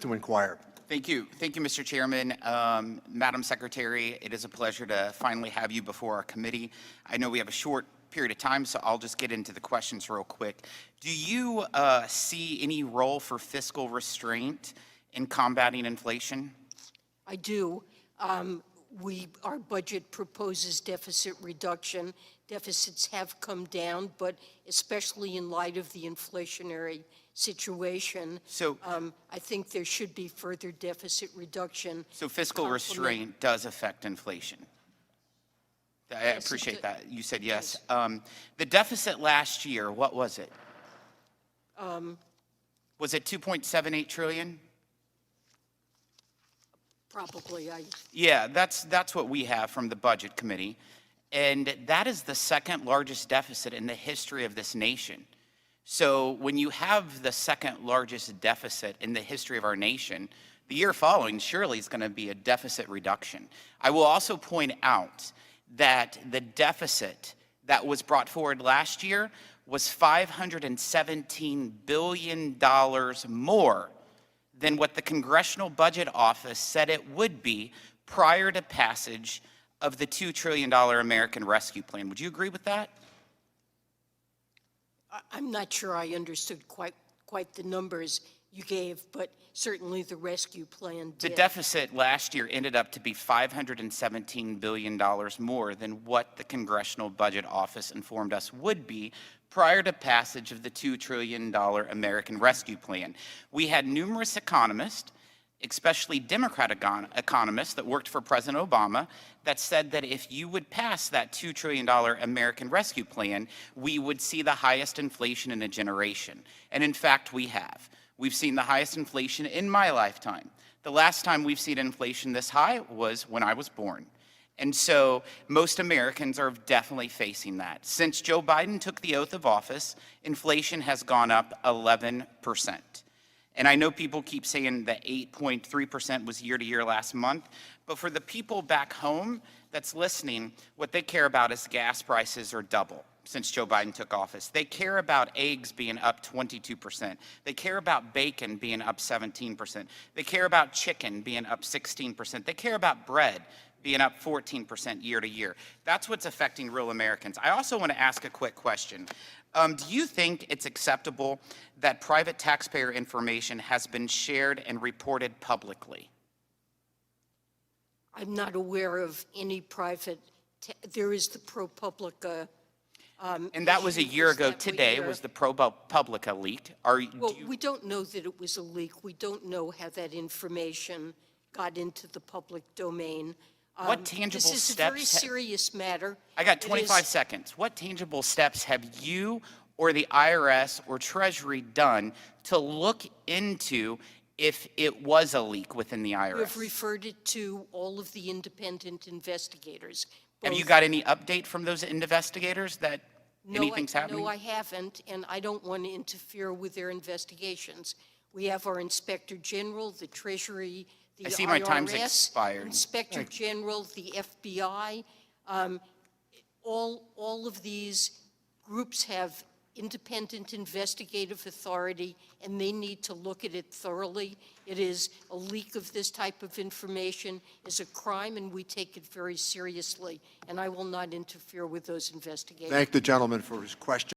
to inquire. Thank you, Mr. Chairman. Madam Secretary, it is a pleasure to finally have you before our committee. I know we have a short period of time, so I'll just get into the questions real quick. Do you see any role for fiscal restraint in combating inflation? I do. Our budget proposes deficit reduction. Deficits have come down, but especially in light of the inflationary situation, So, I think there should be further deficit reduction. so fiscal restraint does affect inflation. I Yes, appreciate it that. You said yes. The deficit last year, what was it? Was it 2.78 trillion? Probably. Yeah, that's what we have from the Budget Committee. And that is the second largest deficit in the history of this nation. So when you have the second largest deficit in the history of our nation, the year following surely is going to be a deficit reduction. I will also point out that the deficit that was brought forward last year was $517 billion more than what the Congressional Budget Office said it would be prior to passage of the $2 trillion American Rescue Plan. Would you agree with that? I'm not sure I understood quite the numbers you gave, but certainly the rescue plan did. The deficit last year ended up to be $517 billion more than what the Congressional Budget Office informed us would be prior to passage of the $2 trillion American Rescue Plan. We had numerous economists, especially Democrat economists that worked for President Obama, that said that if you would pass that $2 trillion American Rescue Plan, we would see the highest inflation in a generation. And in fact, we have. We've seen the highest inflation in my lifetime. The last time we've seen inflation this high was when I was born. And so most Americans are definitely facing that. Since Joe Biden took the oath of office, inflation has gone up 11%. And I know people keep saying that 8.3% was year to year last month, but for the people back home that's listening, what they care about is gas prices are double since Joe Biden took office. They care about eggs being up 22%. They care about bacon being up 17%. They care about chicken being up 16%. They care about bread being up 14% year to year. That's what's affecting real Americans. I also want to ask a quick question. Do you think it's acceptable that private taxpayer information has been shared and reported publicly? I'm not aware of any private. There is the ProPublica. And that was a year ago today. Was the ProPublica leaked? We don't know that it was a leak. We don't know how that information got into the public domain. What tangible steps? This is a very serious matter. I got 25 seconds. What tangible steps have you or the IRS or Treasury done to look into if it was a leak within the IRS? We've referred it to all of the independent investigators. Have you got any update from those investigators that anything's happening? No, I haven't, and I don't want to interfere with their investigations. We have our Inspector General, the Treasury, the I see IRS, my time's expired. Inspector General, the FBI. All of these groups have independent investigative authority, and they need to look at it thoroughly. It is a leak of this type of information is a crime, and we take it very seriously, and I will not interfere with those investigations. Thank the gentleman for his question.